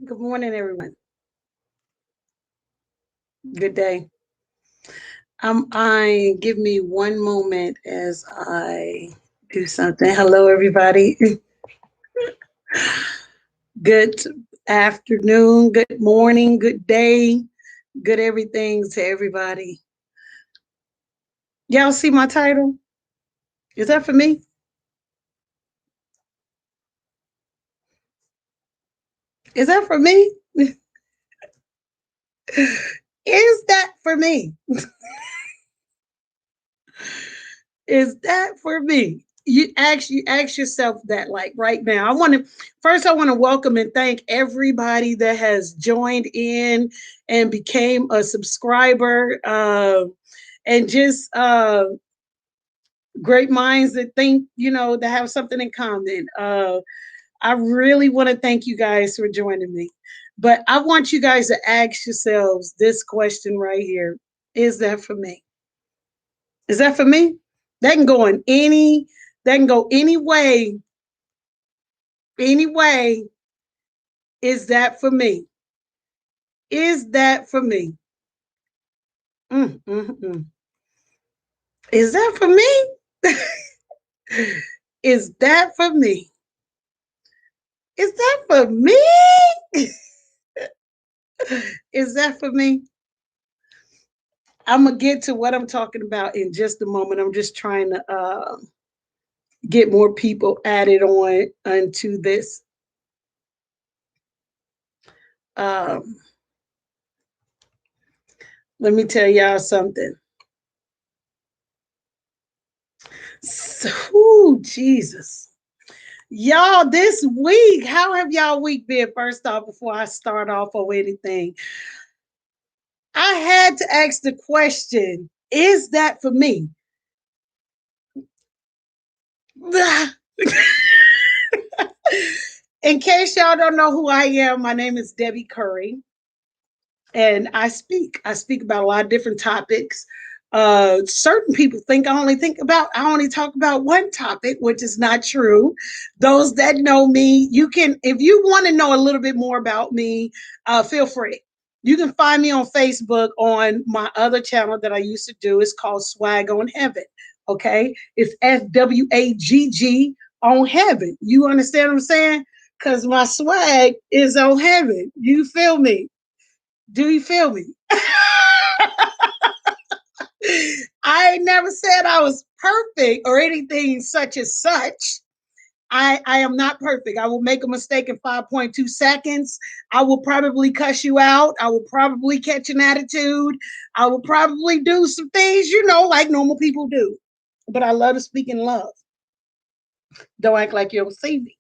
Good morning, everyone. Good day. I give me one moment as I do something. Hello, everybody. Good afternoon, good morning, good day, good everything to everybody. Y'all see my title? Is that for me? Is that for me? Is that for me? Is that for me? You ask yourself that like right now. I want to welcome and thank everybody that has joined in and became a subscriber, and just great minds that think, that have something in common. I really want to thank you guys for joining me. But I want you guys to ask yourselves this question right here. Is that for me? Is that for me? That can go in any, that can go any way. Is that for me? Is that for me? Mm, mm, mm. Is that for me? Is that for me? Is that for me? Is that for me? I'm gonna get to what I'm talking about in just a moment. I'm just trying to get more people added on onto this. Um, Let me tell y'all something. So, ooh, Jesus. Y'all, this week, how have y'all week been? First off, before I start off or anything, I had to ask the question, is that for me? In case y'all don't know who I am, my name is Debbie Curry, and I speak about a lot of different topics. Certain people think I only talk about one topic, which is not true. Those that know me, you can, if you want to know a little bit more about me, feel free. You can find me on Facebook on my other channel that I used to do. It's called Swag on Heaven. Okay, it's SWAGG on Heaven. You understand what I'm saying? Because my swag is on heaven. You feel me? Do you feel me? I never said I was perfect or anything such as such. I am not perfect. I will make a mistake in 5.2 seconds. I will probably cuss you out. I will probably catch an attitude. I will probably do some things, like normal people do. But I love to speak in love. Don't act like you don't see me.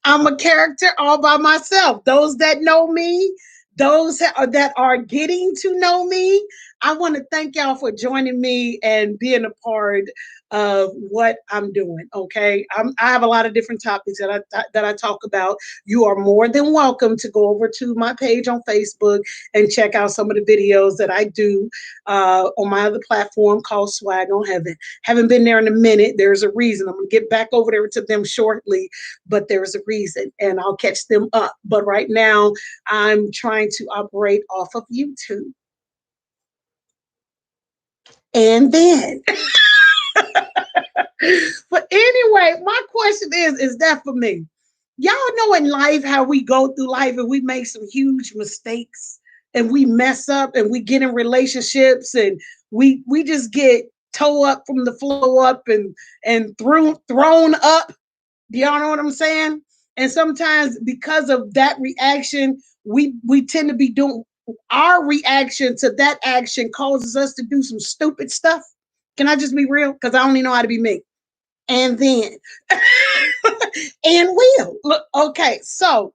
I'm a character all by myself. Those that know me, that are getting to know me, I want to thank y'all for joining me and being a part of what I'm doing. Okay, I have a lot of different topics that I talk about. You are more than welcome to go over to my page on Facebook and check out some of the videos that I do on my other platform called Swag on Heaven. Haven't been there in a minute. There's a reason. I'm gonna get back over there to them shortly, but there's a reason, and I'll catch them up. But right now, I'm trying to operate off of YouTube. And then, but anyway, my question is that for me? Y'all know in life how we go through life and we make some huge mistakes and we mess up and we get in relationships and we just get toe up from the flow up and thrown up. Do y'all know what I'm saying? And sometimes because of that reaction, we tend to be doing our reaction to that action causes us to do some stupid stuff. Can I just be real? Because I only know how to be me. And then and will. Look, okay, so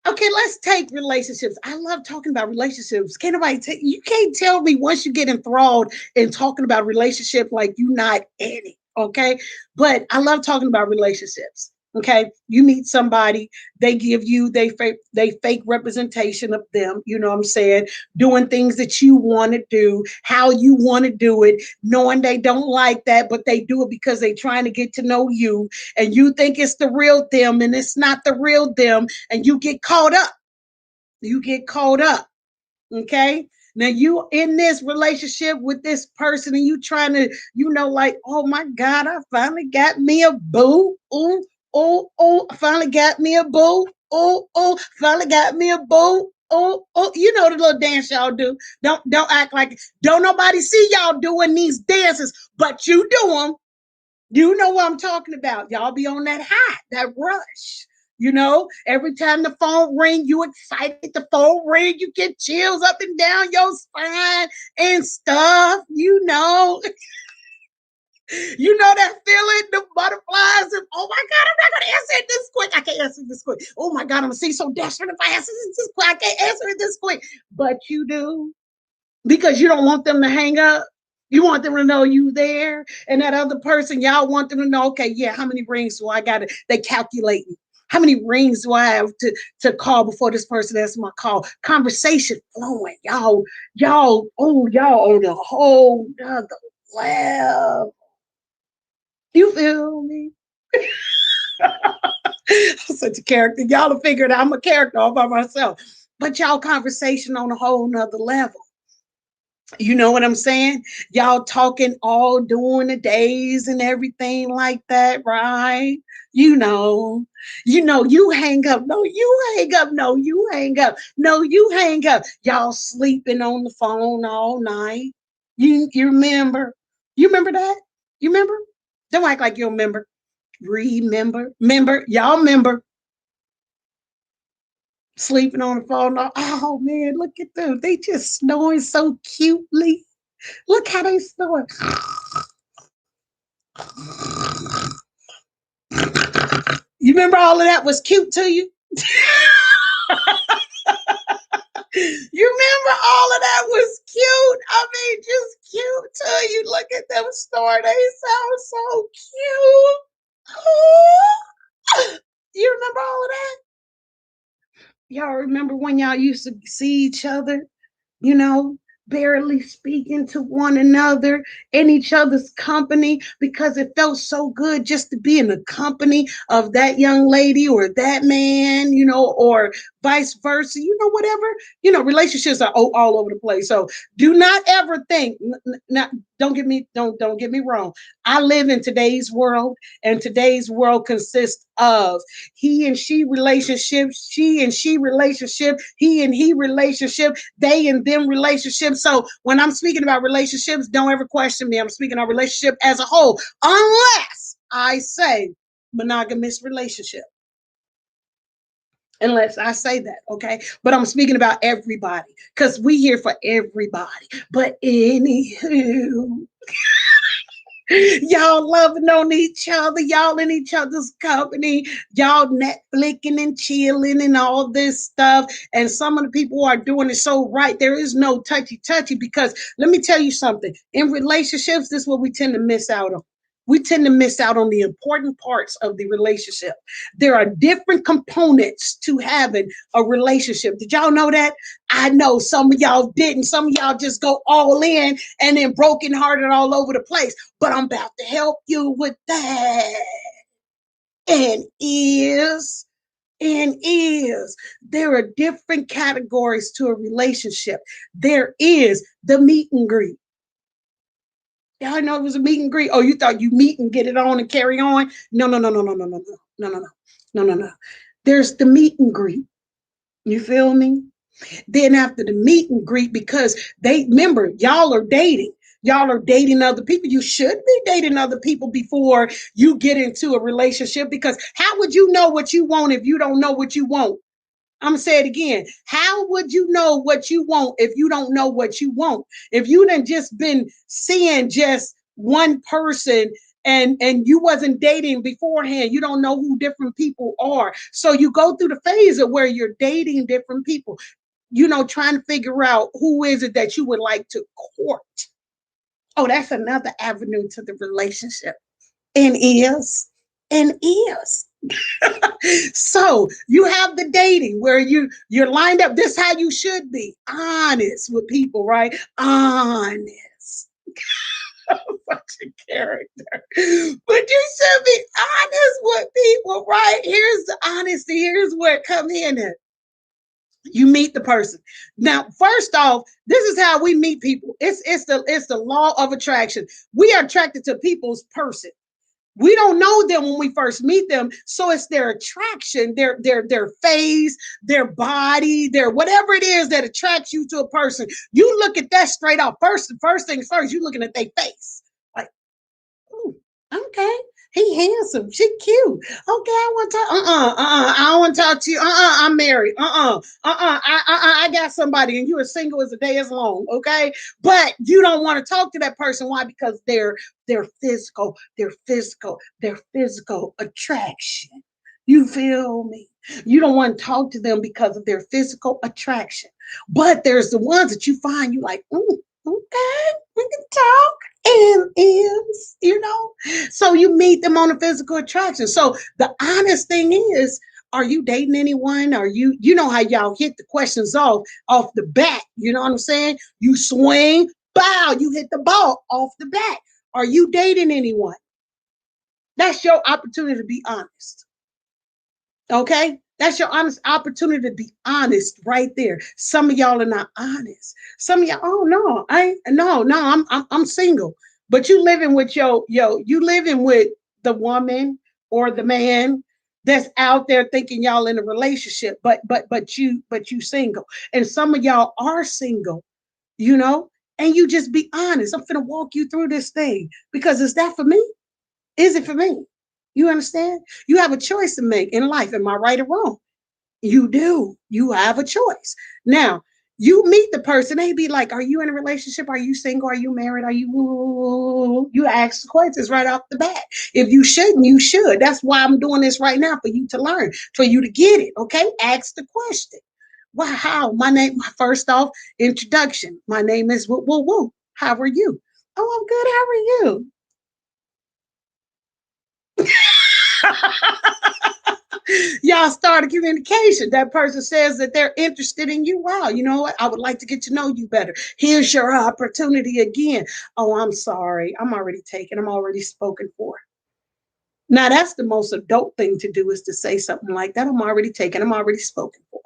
okay, let's take relationships. I love talking about relationships. Can't nobody you can't tell me once you get enthralled in talking about relationship like you not in it. Okay. But I love talking about relationships. Okay, you meet somebody, they give you they fake representation of them, you know what I'm saying, doing things that you want to do, how you want to do it, knowing they don't like that, but they do it because they're trying to get to know you, and you think it's the real them, and it's not the real them, and you get caught up. You get caught up. Okay. Now you in this relationship with this person and you trying to, like, oh my God, I finally got me a boo. Ooh, I finally got me a boo. Finally got me a boo. You know the little dance y'all do. Don't act like don't nobody see y'all doing these dances, but you do them. You know what I'm talking about. Y'all be on that high, that rush. Every time the phone ring, you excited. The phone ring, you get chills up and down your spine and stuff. You know that feeling, the butterflies, and oh my God, I'm not gonna answer it this quick. I can't answer it this quick. Oh my God, I'm gonna see so desperate if I answer this quick. I can't answer it this quick. But you do, because you don't want them to hang up. You want them to know you there. And that other person, y'all want them to know, okay, yeah, how many rings do I got? They calculating. How many rings do I have to call before this person answers my call? Conversation flowing. Y'all on a whole nother level. You feel me? I'm such a character. Y'all will figure it out. I'm a character all by myself. But y'all conversation on a whole nother level. You know what I'm saying? Y'all talking all during the days and everything like that, right? You hang up. No, you hang up. No, you hang up. No, you hang up. Y'all sleeping on the phone all night. You remember? You remember that? You remember? Don't act like you remember. Remember? Y'all remember sleeping on the phone? Oh man, look at them. They just snoring so cutely. Look how they snore. You remember all of that was cute to you? You remember all of that was cute? I mean, just cute to you. Look at them snore. They sound so cute. Oh, you remember all of that? Y'all remember when y'all used to see each other, you know, barely speaking to one another in each other's company because it felt so good just to be in the company of that young lady or that man, or vice versa, whatever. Relationships are all over the place. So do not ever think, not, don't get me wrong. I live in today's world, and today's world consists of he and she relationship, she and she relationship, he and he relationship, they and them relationship. So when I'm speaking about relationships, don't ever question me. I'm speaking of relationship as a whole, unless I say monogamous relationship. Unless I say that, okay? But I'm speaking about everybody because we here for everybody. But anywho, y'all loving on each other, y'all in each other's company, y'all Netflixing and chilling and all this stuff. And some of the people are doing it so right. There is no touchy because let me tell you something. In relationships, this is what we tend to miss out on. We tend to miss out on the important parts of the relationship. There are different components to having a relationship. Did y'all know that? I know some of y'all didn't. Some of y'all just go all in and then brokenhearted all over the place. But I'm about to help you with that. And is there are different categories to a relationship. There is the meet and greet. Y'all know it was a meet and greet. Oh, you thought you meet and get it on and carry on? No, no, no, no, no, no, no, no, no, no, no, no, no, no. There's the meet and greet. You feel me? Then after the meet and greet, because they remember y'all are dating. Y'all are dating other people. You should be dating other people before you get into a relationship, because how would you know what you want if you don't know what you want? I'm gonna say it again. How would you know what you want if you don't know what you want? If you done just been seeing just one person and you wasn't dating beforehand, you don't know who different people are. So you go through the phase of where you're dating different people, trying to figure out who is it that you would like to court. Oh, that's another avenue to the relationship. And is. So you have the dating where you're lined up. This is how you should be honest with people, right? Honest. Such a character. But you should be honest with people, right? Here's the honesty. Here's where it come in at. You meet the person. Now, first off, this is how we meet people. It's the law of attraction. We are attracted to people's person. We don't know them when we first meet them, so it's their attraction, their face, their body, their whatever it is that attracts you to a person. You look at that straight off. First things first, you looking at their face. Like, ooh, okay. He handsome. She cute. Okay, I want to talk. I don't want to talk to you. I'm married. I got somebody, and you are single as the day is long. Okay, but you don't want to talk to that person. Why? Because their physical attraction. You feel me? You don't want to talk to them because of their physical attraction. But there's the ones that you find you like, okay, we can talk and is, so you meet them on a physical attraction. So the honest thing is, are you dating anyone? Are you know how y'all hit the questions off the bat? You know what I'm saying? You swing, bow, you hit the ball off the bat. Are you dating anyone? That's your opportunity to be honest. Okay? That's your honest opportunity to be honest right there. Some of y'all are not honest. Some of y'all, oh no, I'm single. But you living with you living with the woman or the man that's out there thinking y'all in a relationship, but you single. And some of y'all are single, you know, and you just be honest. I'm gonna walk you through this thing because is that for me? Is it for me? You understand? You have a choice to make in life. Am I right or wrong? You do. You have a choice. Now, you meet the person, they be like, are you in a relationship? Are you single? Are you married? Are you ask the questions right off the bat. If you shouldn't, you should. That's why I'm doing this right now for you to learn, for you to get it. Okay. Ask the question. Well, how? First off, introduction. My name is Woo Woo Woo. How are you? Oh, I'm good. How are you? Y'all start a communication. That person says that they're interested in you. Wow, you know what? I would like to get to know you better. Here's your opportunity again. Oh, I'm sorry. I'm already taken. I'm already spoken for. Now, that's the most adult thing to do is to say something like that. I'm already taken. I'm already spoken for.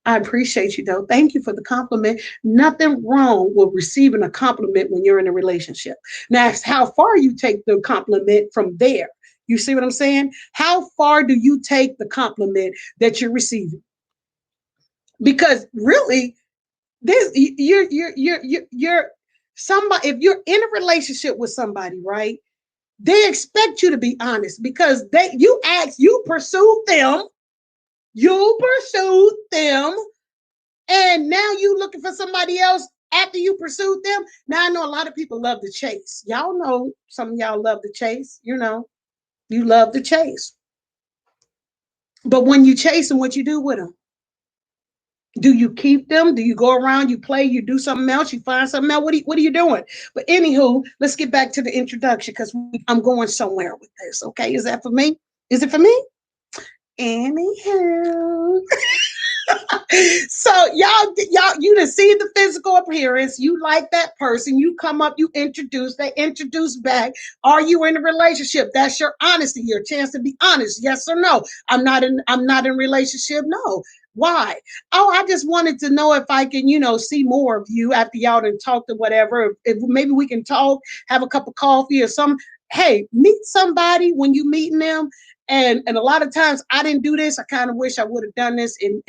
I appreciate you, though. Thank you for the compliment. Nothing wrong with receiving a compliment when you're in a relationship. Now, it's how far you take the compliment from there. You see what I'm saying? How far do you take the compliment that you're receiving? Because really, this you're somebody. If you're in a relationship with somebody, right? They expect you to be honest because you pursue them, you pursue them, and now you looking for somebody else after you pursued them. Now I know a lot of people love the chase. Y'all know some of y'all love the chase. You love the chase. But when you chase them, what you do with them? Do you keep them? Do you go around? You play? You do something else? You find something else? What are you doing? But anywho, let's get back to the introduction because I'm going somewhere with this. Okay, is that for me? Is it for me? Anywho, so you to see the physical appearance, you like that person, you come up, you introduce, they introduce back. Are you in a relationship? That's your honesty, your chance to be honest. Yes or no? I'm not in relationship. No. Why? Oh, I just wanted to know if I can, see more of you after y'all done talked or whatever. If maybe we can talk, have a cup of coffee or some. Hey, meet somebody when you meeting them, and a lot of times I didn't do this. I kind of wish I would have done this in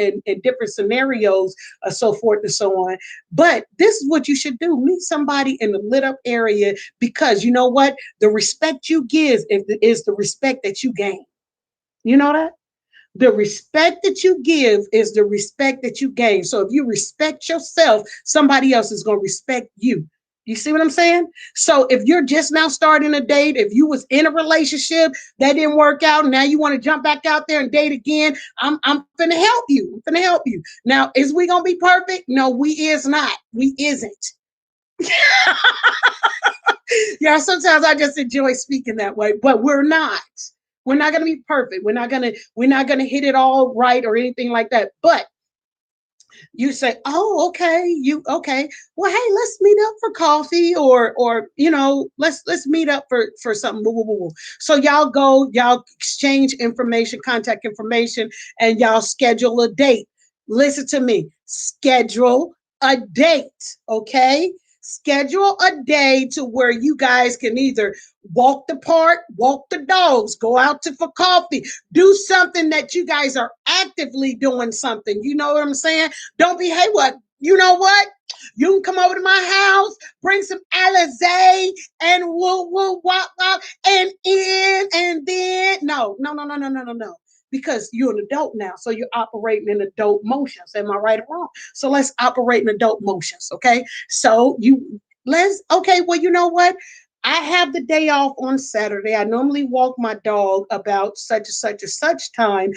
different scenarios, so forth and so on. But this is what you should do. Meet somebody in the lit up area because you know what? The respect you give is the respect that you gain. You know that? The respect that you give is the respect that you gain. So if you respect yourself, somebody else is going to respect you. You see what I'm saying? So if you're just now starting a date, if you was in a relationship that didn't work out, now you want to jump back out there and date again, I'm gonna help you. I'm gonna help you. Now, is we gonna be perfect? No, we is not. We isn't. Yeah, sometimes I just enjoy speaking that way, but we're not. We're not going to be perfect. We're not going to hit it all right or anything like that. But you say, "Oh, okay, you okay? Well, hey, let's meet up for coffee, or let's meet up for something." Woo, woo, woo, woo. So y'all go, y'all exchange information, contact information, and y'all schedule a date. Listen to me. Schedule a date, okay? Schedule a day to where you guys can either walk the park, walk the dogs, go out to for coffee, do something that you guys are actively doing something. You know what I'm saying? Don't be, hey, what? You know what? You can come over to my house, bring some Alizé, and woo woo wop wop, and in, and then no, no, no, no, no, no, no, no. Because you're an adult now, so you're operating in adult motions. Am I right or wrong? So let's operate in adult motions, okay? So let's okay. Well, you know what? I have the day off on Saturday. I normally walk my dog about such and such and such time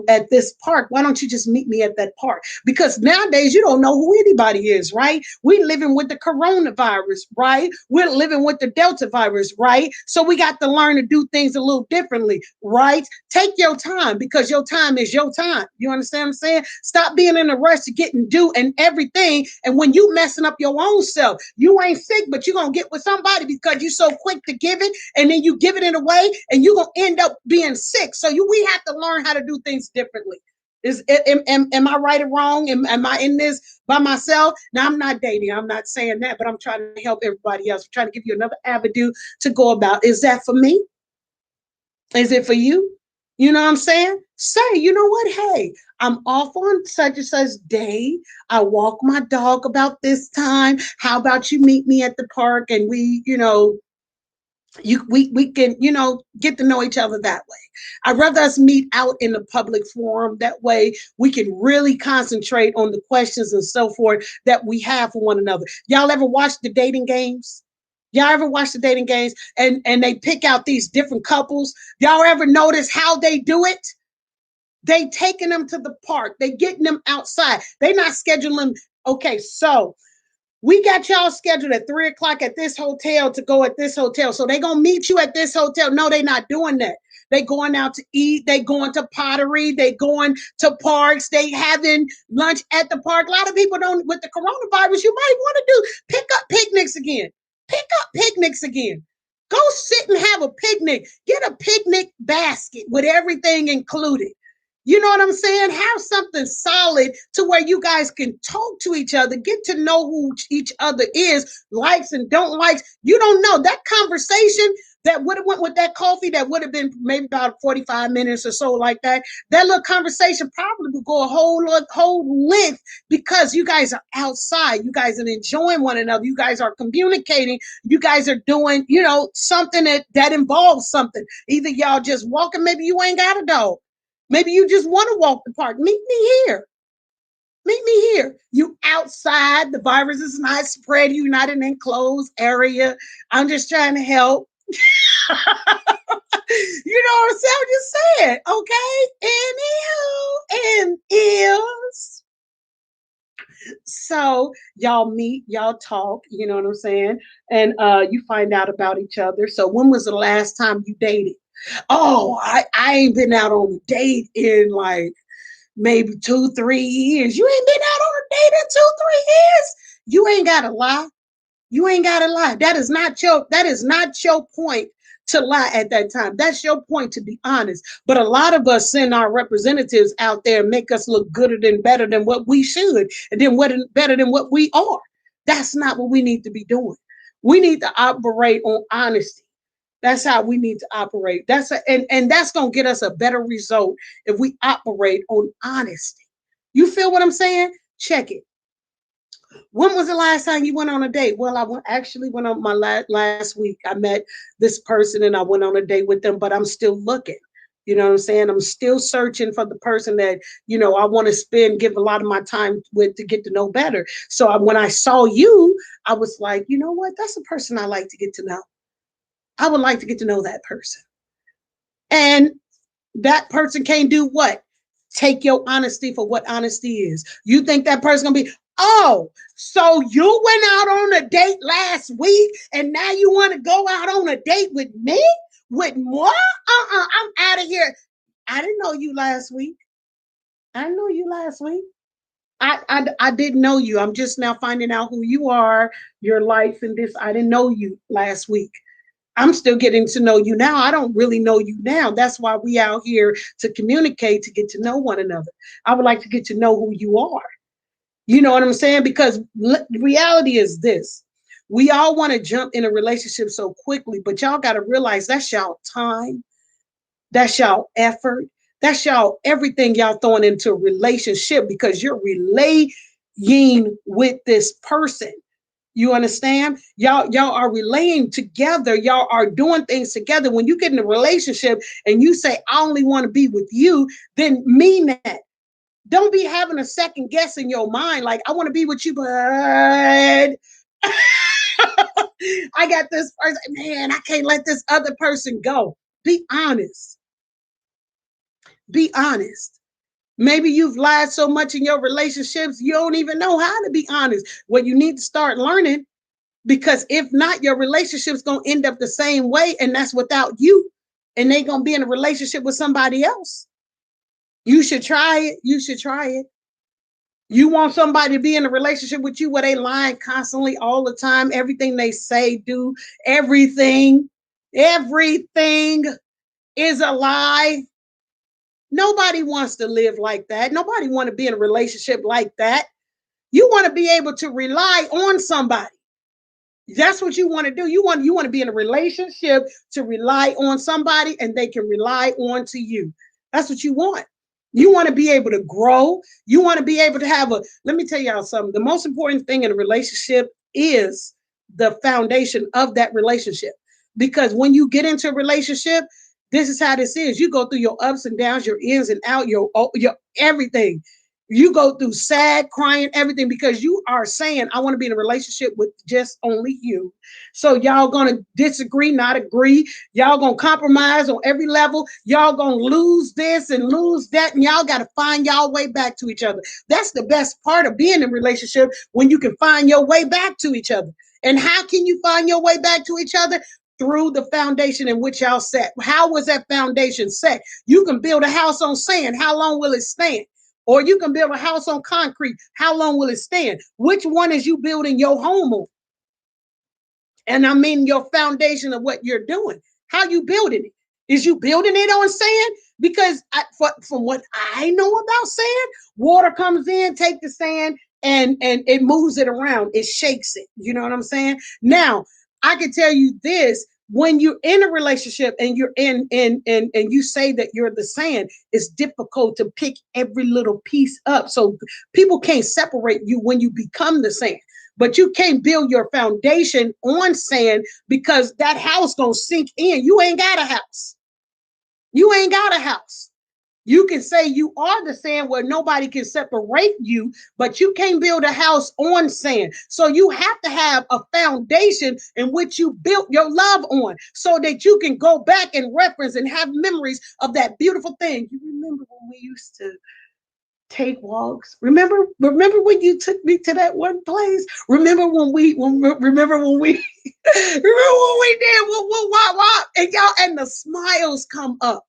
at this park. Why don't you just meet me at that park? Because nowadays you don't know who anybody is, right? We're living with the coronavirus, right? We're living with the Delta virus, right? So we got to learn to do things a little differently, right? Take your time because your time is your time. You understand what I'm saying? Stop being in a rush to get and do and everything. And when you messing up your own self, you ain't sick, but you're going to get with somebody because you're so quick to give it, and then you give it away and you're going to end up being sick. So we have to learn how to do things differently. Am I right or wrong? Am I in this by myself? Now, I'm not dating. I'm not saying that, but I'm trying to help everybody else. I'm trying to give you another avenue to go about. Is that for me? Is it for you? You know what I'm saying? Say, you know what? Hey, I'm off on such and such day. I walk my dog about this time. How about you meet me at the park and we can get to know each other that way. I'd rather us meet out in the public forum. That way we can really concentrate on the questions and so forth that we have for one another. Y'all ever watch the dating games? Y'all ever watch the dating games and they pick out these different couples? Y'all ever notice how they do it? They taking them to the park. They getting them outside. They not scheduling. Okay, so we got y'all scheduled at 3 o'clock at this hotel to go at this hotel. So they gonna meet you at this hotel. No, they not doing that. They going out to eat. They going to pottery. They going to parks. They having lunch at the park. A lot of people don't, with the coronavirus, you might want to pick up picnics again. Pick up picnics again. Go sit and have a picnic. Get a picnic basket with everything included. You know what I'm saying? Have something solid to where you guys can talk to each other, get to know who each other is, likes and don't likes. You don't know that conversation that would have went with that coffee that would have been maybe about 45 minutes or so like that. That little conversation probably would go a whole length because you guys are outside. You guys are enjoying one another. You guys are communicating. You guys are doing, something that involves something. Either y'all just walking, maybe you ain't got a dog. Maybe you just want to walk the park. Meet me here. Meet me here. You outside. The virus is not spread. You're not in an enclosed area. I'm just trying to help. You know what I'm saying? I'm just saying. Okay. And is. So y'all meet, y'all talk, you know what I'm saying? And you find out about each other. So when was the last time you dated? Oh, I ain't been out on a date in like maybe 2-3 years. You ain't been out on a date in 2-3 years. You ain't gotta lie. You ain't gotta lie. That is not your point to lie at that time. That's your point to be honest. But a lot of us send our representatives out there and make us look gooder than better than what we should, and then what better than what we are. That's not what we need to be doing. We need to operate on honesty. That's how we need to operate. And that's gonna get us a better result if we operate on honesty. You feel what I'm saying? Check it. When was the last time you went on a date? Well, actually went on my last week. I met this person and I went on a date with them, but I'm still looking. You know what I'm saying? I'm still searching for the person that, I want to give a lot of my time with to get to know better. So when I saw you, I was like, you know what? That's a person I like to get to know. I would like to get to know that person. And that person can't do what? Take your honesty for what honesty is. You think that person gonna be, oh, so you went out on a date last week and now you want to go out on a date with me? with more? I'm out of here. I didn't know you last week. I didn't know you last week. I didn't know you. I'm just now finding out who you are, your life, and this. I didn't know you last week. I'm still getting to know you now. I don't really know you now. That's why we out here to communicate, to get to know one another. I would like to get to know who you are. You know what I'm saying? Because reality is this. We all want to jump in a relationship so quickly, but y'all got to realize that's y'all time, that's y'all effort, that's y'all everything y'all throwing into a relationship because you're relaying with this person. You understand? Y'all are relaying together. Y'all are doing things together. When you get in a relationship and you say, I only want to be with you, then mean that. Don't be having a second guess in your mind, like, I want to be with you, but I got this person. Man, I can't let this other person go. Be honest. Be honest. Maybe you've lied so much in your relationships, you don't even know how to be honest. Well, you need to start learning because if not, your relationship's going to end up the same way, and that's without you. And they're going to be in a relationship with somebody else. You should try it. You should try it. You want somebody to be in a relationship with you where they lying constantly all the time, everything they say, do, everything is a lie. Nobody wants to live like that. Nobody want to be in a relationship like that. You want to be able to rely on somebody. That's what you want to do. You want to be in a relationship to rely on somebody and they can rely on to you. That's what you want. You want to be able to grow. You want to be able to have a, let me tell y'all something. The most important thing in a relationship is the foundation of that relationship. Because when you get into a relationship, this is how this is. You go through your ups and downs, your ins and out, your everything. You go through sad, crying, everything because you are saying, I want to be in a relationship with just only you. So y'all gonna disagree, not agree. Y'all gonna compromise on every level. Y'all gonna lose this and lose that, and y'all gotta find y'all way back to each other. That's the best part of being in a relationship, when you can find your way back to each other. And how can you find your way back to each other? Through the foundation in which y'all set. How was that foundation set? You can build a house on sand. How long will it stand? Or you can build a house on concrete. How long will it stand? Which one is you building your home on? And I mean your foundation of what you're doing. How you building it? Is you building it on sand? Because from what I know about sand, water comes in, take the sand, and it moves it around. It shakes it. You know what I'm saying? Now, I can tell you this, when you're in a relationship and you're and you say that you're the sand, it's difficult to pick every little piece up. So people can't separate you when you become the sand. But you can't build your foundation on sand because that house gonna sink in. You ain't got a house. You ain't got a house. You can say you are the sand where nobody can separate you, but you can't build a house on sand. So you have to have a foundation in which you built your love on so that you can go back and reference and have memories of that beautiful thing. You remember when we used to take walks? Remember when you took me to that one place? Remember when we remember when we did what, and y'all, and the smiles come up,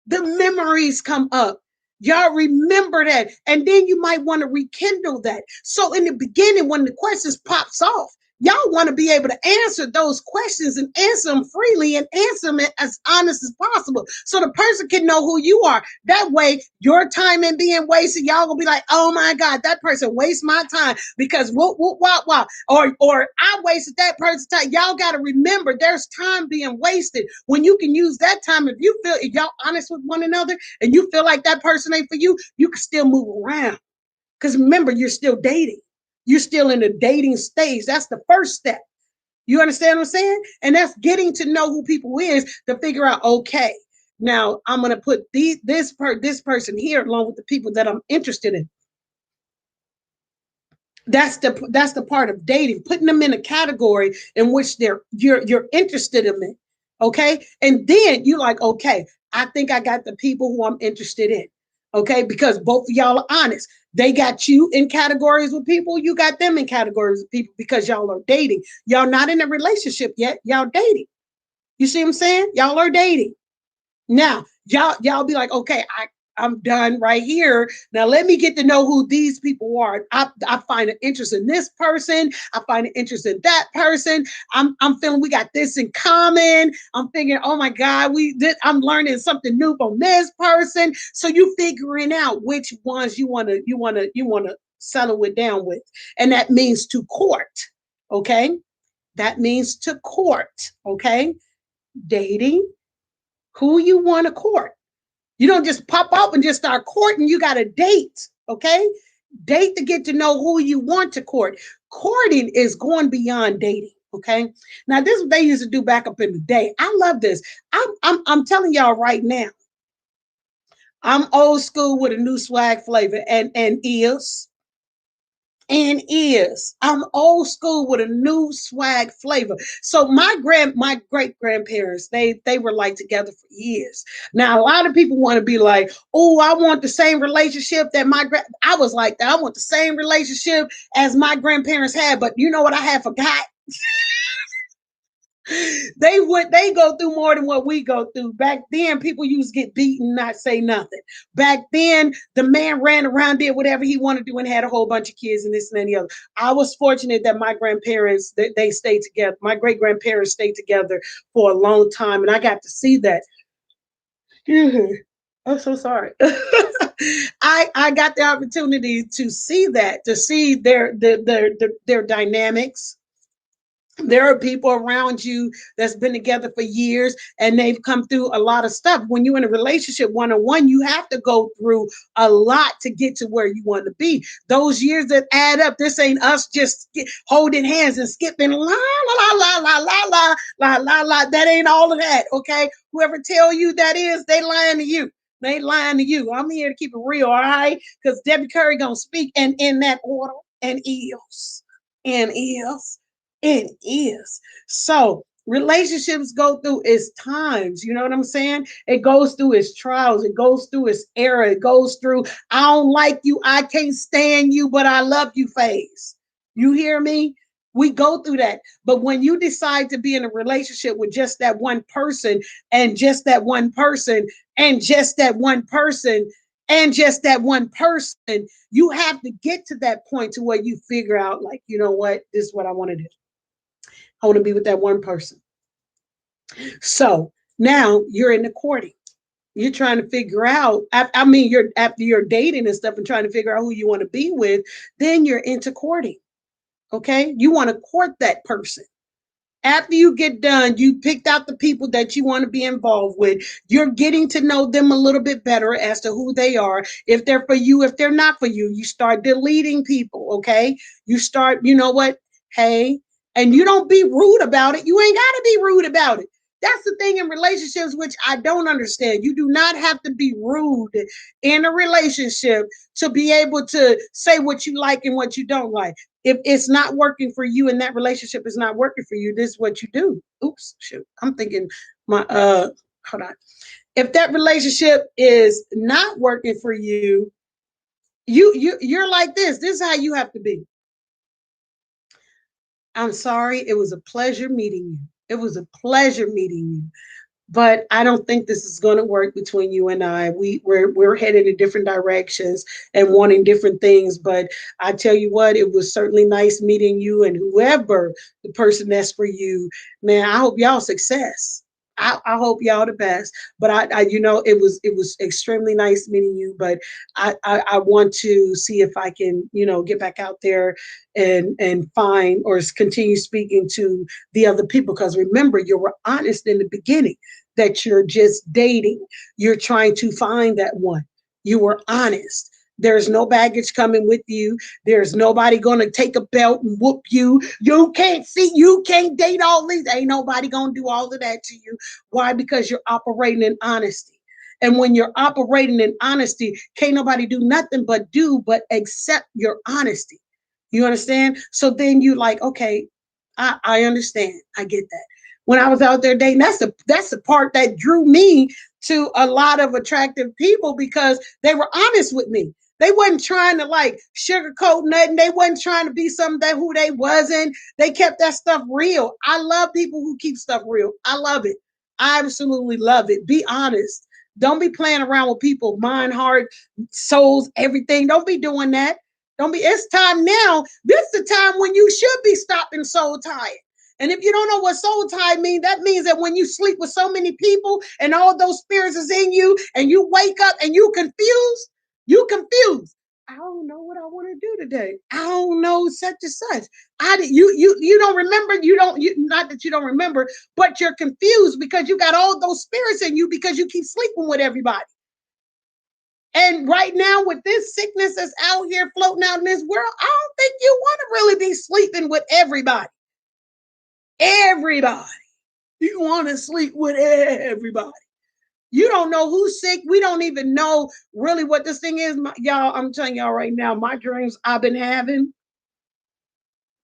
the memories come up. Y'all remember that. And then you might want to rekindle that. So in the beginning, when the questions pops off, y'all want to be able to answer those questions and answer them freely and answer them as honest as possible. So the person can know who you are. That way, your time ain't being wasted. Y'all gonna be like, oh my God, that person wastes my time because what. Or I wasted that person's time. Y'all got to remember there's time being wasted when you can use that time. If y'all honest with one another and you feel like that person ain't for you, you can still move around. Because remember, you're still dating. You're still in the dating stage. That's the first step. You understand what I'm saying? And that's getting to know who people is to figure out, okay, now I'm going to put this person here along with the people that I'm interested in. That's the part of dating, putting them in a category in which you're interested in it. Okay. And then you're like, okay, I think I got the people who I'm interested in. Okay, because both of y'all are honest. They got you in categories with people, you got them in categories with people because y'all are dating. Y'all not in a relationship yet, y'all dating. You see what I'm saying? Y'all are dating. Now, y'all be like, okay, I'm done right here. Now let me get to know who these people are. I find an interest in this person. I find an interest in that person. I'm feeling we got this in common. I'm thinking, oh my God, I'm learning something new from this person. So you figuring out which ones you wanna settle it down with. And that means to court. Okay. That means to court. Okay. Dating who you want to court. You don't just pop up and just start courting. You got to date, okay? Date to get to know who you want to court. Courting is going beyond dating, okay? Now, this is what they used to do back up in the day. I love this. I'm telling y'all right now, I'm old school with a new swag flavor and is. I'm old school with a new swag flavor. So my great grandparents, they were like together for years. Now a lot of people want to be like, oh, I want the same relationship that I was like that. I want the same relationship as my grandparents had, but you know what I had forgot? They go through more than what we go through. Back then, people used to get beaten, not say nothing. Back then, the man ran around, did whatever he wanted to do, and had a whole bunch of kids and this and the other. I was fortunate that my grandparents they stayed together. My great grandparents stayed together for a long time, and I got to see that. I'm so sorry. I got the opportunity to see that, to see their dynamics. There are people around you that's been together for years and they've come through a lot of stuff. When you're in a relationship one-on-one, you have to go through a lot to get to where you want to be. Those years that add up, this ain't us just holding hands and skipping la la la la la la la la la. That ain't all of that, okay? Whoever tell you that is, they lying to you. They lying to you. I'm here to keep it real, all right? Because Debbie Curry gonna speak and in that order and is. It is. So relationships go through its times. You know what I'm saying? It goes through its trials. It goes through its era. It goes through, I don't like you. I can't stand you, but I love you phase. You hear me? We go through that. But when you decide to be in a relationship with just that one person and just that one person and just that one person and just that one person, you have to get to that point to where you figure out, like, you know what? This is what I want to do. I want to be with that one person. So now you're in the courting. You're trying to figure out, I mean, you're after you're dating and stuff and trying to figure out who you want to be with, then you're into courting. Okay. You want to court that person. After you get done, you picked out the people that you want to be involved with. You're getting to know them a little bit better as to who they are. If they're for you, if they're not for you, you start deleting people. Okay. You start, you know what? Hey, and you don't be rude about it. You ain't got to be rude about it. That's the thing in relationships, which I don't understand. You do not have to be rude in a relationship to be able to say what you like and what you don't like. If it's not working for you and that relationship is not working for you, this is what you do. Oops, shoot. I'm thinking my hold on. If that relationship is not working for you, you're like this. This is how you have to be. I'm sorry. It was a pleasure meeting you. It was a pleasure meeting you. But I don't think this is going to work between you and I. We're headed in different directions and wanting different things. But I tell you what, it was certainly nice meeting you and whoever the person that's for you. Man, I hope y'all success. I hope y'all the best. But it was extremely nice meeting you. But I want to see if I can get back out there and find or continue speaking to the other people, because remember, you were honest in the beginning that you're just dating. You're trying to find that one. You were honest. There's no baggage coming with you. There's nobody going to take a belt and whoop you. You can't date all these. Ain't nobody going to do all of that to you. Why? Because you're operating in honesty. And when you're operating in honesty, can't nobody do nothing but accept your honesty. You understand? So then you like, okay, I understand. I get that. When I was out there dating, that's the part that drew me to a lot of attractive people, because they were honest with me. They wasn't trying to like sugarcoat nothing. They wasn't trying to be something who they wasn't. They kept that stuff real. I love people who keep stuff real. I love it. I absolutely love it. Be honest. Don't be playing around with people, mind, heart, souls, everything. Don't be doing that. Don't be. It's time now. This is the time when you should be stopping soul tired. And if you don't know what soul tie means, that means that when you sleep with so many people and all those spirits is in you, and you wake up and you confused. I don't know what I want to do today. I don't know such and such. You don't remember. Not that you don't remember, but you're confused because you got all those spirits in you because you keep sleeping with everybody. And right now, with this sickness that's out here floating out in this world, I don't think you want to really be sleeping with everybody. Everybody. You want to sleep with everybody. You don't know who's sick. We don't even know really what this thing is. Y'all, I'm telling y'all right now, my dreams I've been having,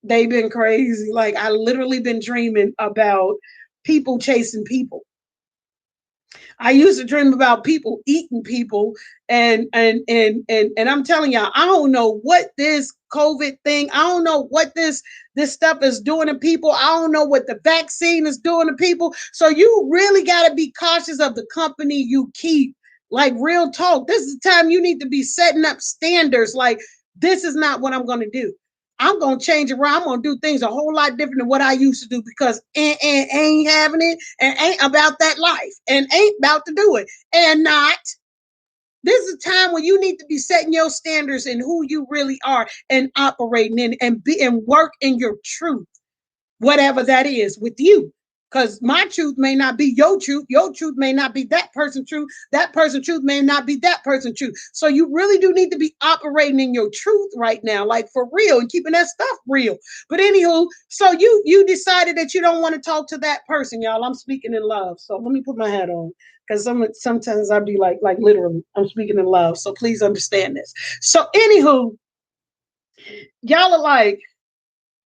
they've been crazy. Like, I literally been dreaming about people chasing people. I used to dream about people eating people, and I'm telling y'all, I don't know what this COVID thing, I don't know what this stuff is doing to people. I don't know what the vaccine is doing to people. So you really got to be cautious of the company you keep. Like, real talk. This is the time you need to be setting up standards. Like, this is not what I'm going to do. I'm gonna change around. I'm gonna do things a whole lot different than what I used to do because ain't having it and ain't about that life and ain't about to do it and not. This is a time when you need to be setting your standards and who you really are and operating in and be and work in your truth, whatever that is with you. Because my truth may not be your truth may not be that person's truth, that person's truth may not be that person's truth. So you really do need to be operating in your truth right now, like for real, and keeping that stuff real. But anywho, so you decided that you don't want to talk to that person, y'all. I'm speaking in love, so let me put my hat on because sometimes I'd be like literally, I'm speaking in love. So please understand this. So anywho, y'all are like,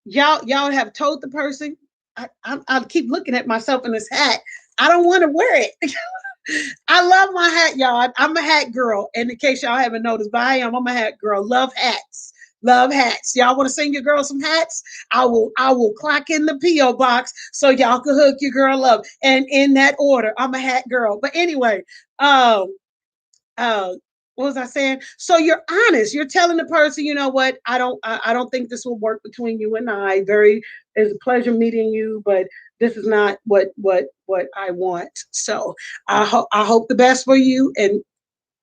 y'all have told the person. I keep looking at myself in this hat. I don't want to wear it. I love my hat, y'all. I'm a hat girl. And in case y'all haven't noticed, but I am. I'm a hat girl. Love hats. Love hats. Y'all want to send your girl some hats? I will clock in the PO box so y'all can hook your girl up. And in that order, I'm a hat girl. But anyway, uh what was I saying? So you're honest. You're telling the person, you know what? I don't think this will work between you and I. It's a pleasure meeting you, but this is not what I want. So I hope the best for you and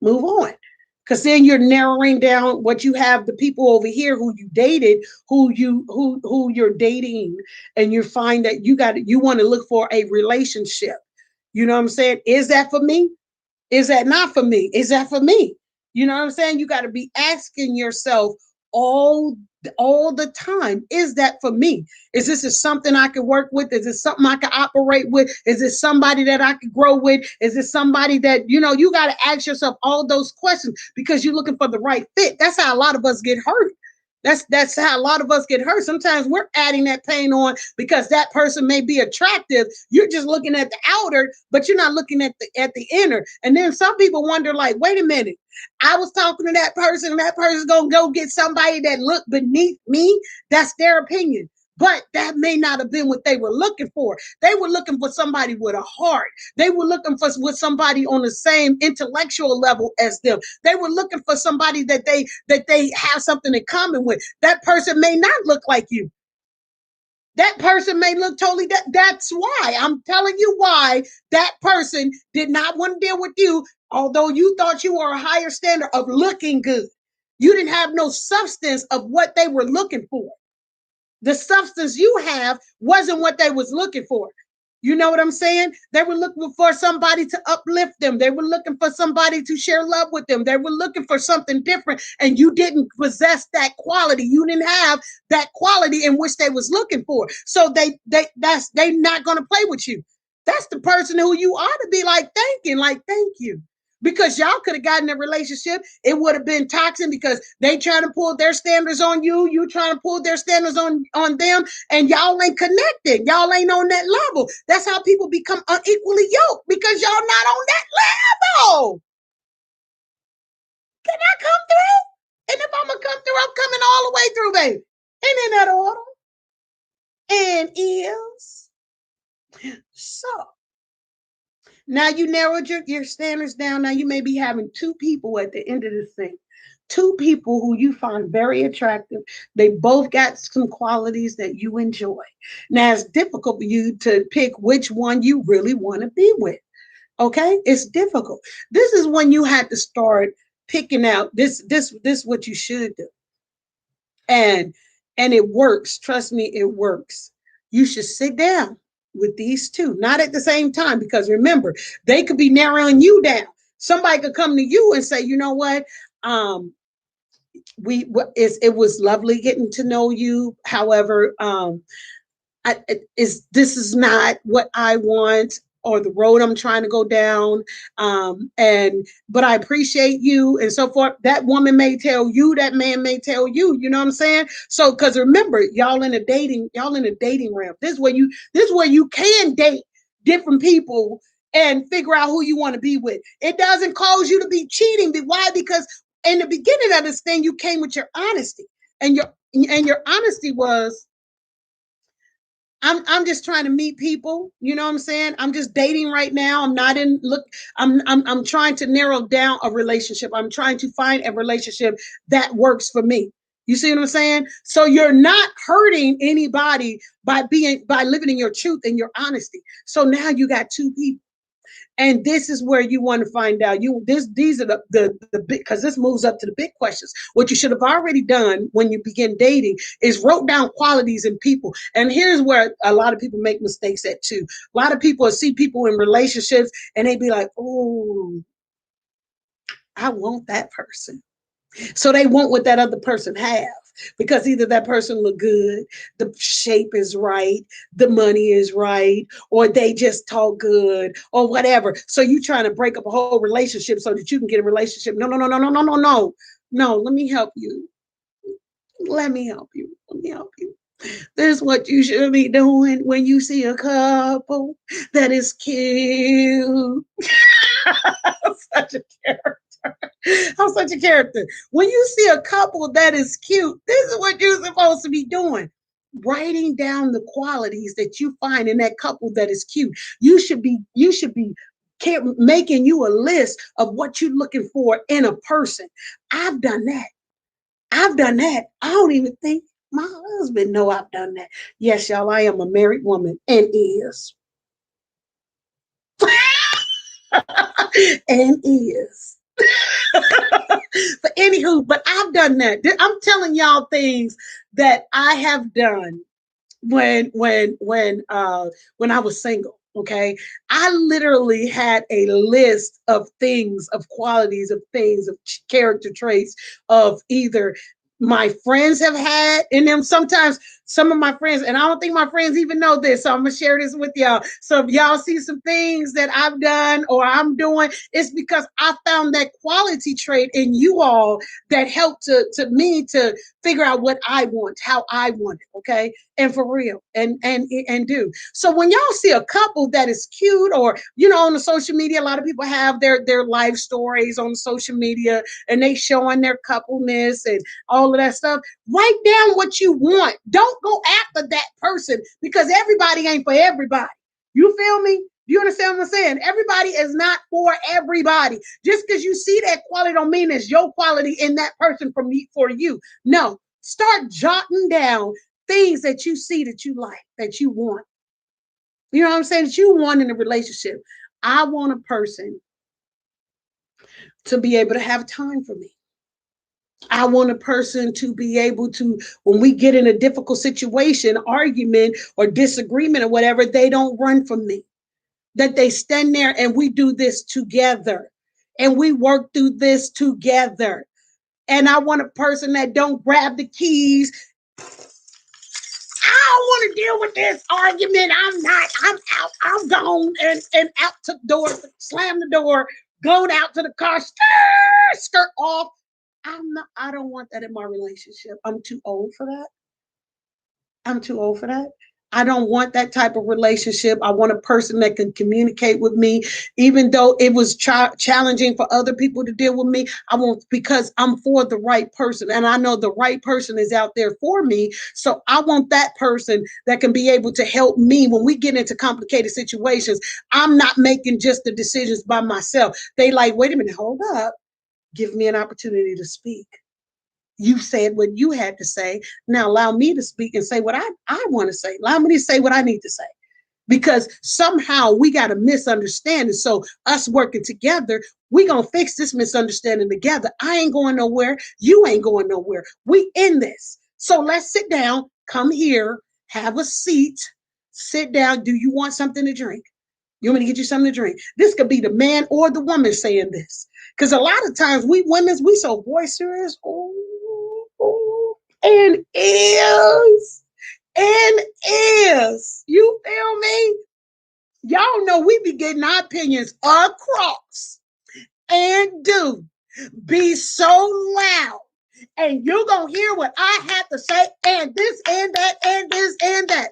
move on. Because then you're narrowing down what you have, the people over here who you dated, who you're dating, and you find that you want to look for a relationship. You know what I'm saying? Is that for me? Is that not for me? Is that for me? You know what I'm saying? You got to be asking yourself all all the time. Is that for me? Is this is something I can work with? Is this something I can operate with? Is this somebody that I could grow with? Is this somebody that, you got to ask yourself all those questions because you're looking for the right fit. That's how a lot of us get hurt. That's how a lot of us get hurt. Sometimes we're adding that pain on because that person may be attractive. You're just looking at the outer, but you're not looking at the inner. And then some people wonder, like, wait a minute, I was talking to that person, and that person's gonna go get somebody that looked beneath me. That's their opinion. But that may not have been what they were looking for. They were looking for somebody with a heart. They were looking for with somebody on the same intellectual level as them. They were looking for somebody that they have something in common with. That person may not look like you. That person may look totally that's why I'm telling you why that person did not want to deal with you, although you thought you were a higher standard of looking good. You didn't have no substance of what they were looking for. The substance you have wasn't what they was looking for. You know what I'm saying? They were looking for somebody to uplift them. They were looking for somebody to share love with them. They were looking for something different, and you didn't possess that quality. You didn't have that quality in which they was looking for. So they not going to play with you. That's the person who you ought to be like thanking, like thank you. Because y'all could have gotten a relationship, it would have been toxic because they trying to pull their standards on you, you trying to pull their standards on them, and y'all ain't connected. Y'all ain't on that level. That's how people become unequally yoked because y'all not on that level. Can I come through? And if I'm gonna come through, I'm coming all the way through, baby. Ain't in that order. And is so Now you narrowed your standards down. Now you may be having two people at the end of this thing. Two people who you find very attractive. They both got some qualities that you enjoy. Now it's difficult for you to pick which one you really want to be with. Okay? It's difficult. This is when you had to start picking out this what you should do. And and it works. Trust me, it works. You should sit down with these two, not at the same time, because remember, they could be narrowing you down. Somebody could come to you and say, you know what, um, it was lovely getting to know you. However, is this is not what I want or the road I'm trying to go down. And but I appreciate you and so forth. That woman may tell you, that man may tell you, you know what I'm saying? So because remember, y'all in a dating realm. This is where you can date different people and figure out who you want to be with. It doesn't cause you to be cheating. Why? Because in the beginning of this thing, you came with your honesty. And your honesty was, I'm just trying to meet people. You know what I'm saying? I'm just dating right now. I'm not in look. I'm trying to narrow down a relationship. I'm trying to find a relationship that works for me. You see what I'm saying? So you're not hurting anybody by living in your truth and your honesty. So now you got two people. And this is where you want to find out. These are the big, because this moves up to the big questions. What you should have already done when you begin dating is wrote down qualities in people. And here's where a lot of people make mistakes at too. A lot of people see people in relationships and they be like, oh, I want that person. So they want what that other person have, because either that person look good, the shape is right, the money is right, or they just talk good or whatever. So you trying to break up a whole relationship so that you can get a relationship. No, no, no, no, no, no, no, no. No, let me help you. Let me help you. Let me help you. This is what you should be doing when you see a couple that is cute. Such a character. I'm such a character. When you see a couple that is cute, this is what you're supposed to be doing. Writing down the qualities that you find in that couple that is cute. You should be making you a list of what you're looking for in a person. I've done that. I've done that. I don't even think my husband know I've done that. Yes, y'all, I am a married woman and is. And is. But anywho, but I've done that. I'm telling y'all things that I have done when I was single. Okay. I literally had a list of things, of qualities, of things, of character traits of either my friends have had in them. Sometimes some of my friends, and I don't think my friends even know this, so I'm gonna share this with y'all. So if y'all see some things that I've done or I'm doing, it's because I found that quality trait in you all that helped to me to figure out what I want, how I want it. Okay. And for real, and do. So when y'all see a couple that is cute, or on the social media, a lot of people have their life stories on social media, and they showing their coupleness and all of that stuff. Write down what you want. Don't go after that person, because everybody ain't for everybody. You feel me? Do you understand what I'm saying? Everybody is not for everybody. Just because you see that quality don't mean it's your quality in that person for you. No. Start jotting down things that you see that you like, that you want. You know what I'm saying? That you want in a relationship. I want a person to be able to have time for me. I want a person to be able to, when we get in a difficult situation, argument or disagreement or whatever, they don't run from me. That they stand there and we do this together. And we work through this together. And I want a person that don't grab the keys. I don't want to deal with this argument. I'm not. I'm out. I'm gone and out to the door. Slam the door. Going out to the car. Skirt off. I'm not. I don't want that in my relationship. I'm too old for that. I'm too old for that. I don't want that type of relationship. I want a person that can communicate with me, even though it was challenging for other people to deal with me. I want, because I'm for the right person, and I know the right person is out there for me. So I want that person that can be able to help me when we get into complicated situations. I'm not making just the decisions by myself. They like, wait a minute, hold up, give me an opportunity to speak. You said what you had to say. Now allow me to speak and say what I want to say. Allow me to say what I need to say. Because somehow we got a misunderstanding. So us working together, we gonna fix this misunderstanding together. I ain't going nowhere. You ain't going nowhere. We in this. So let's sit down, come here, have a seat, sit down. Do you want something to drink? You want me to get you something to drink? This could be the man or the woman saying this. Because a lot of times we women, we so boisterous. Oh, and and is. You feel me? Y'all know we be getting our opinions across. And do be so loud. And you're going to hear what I have to say, and this, and that, and this, and that.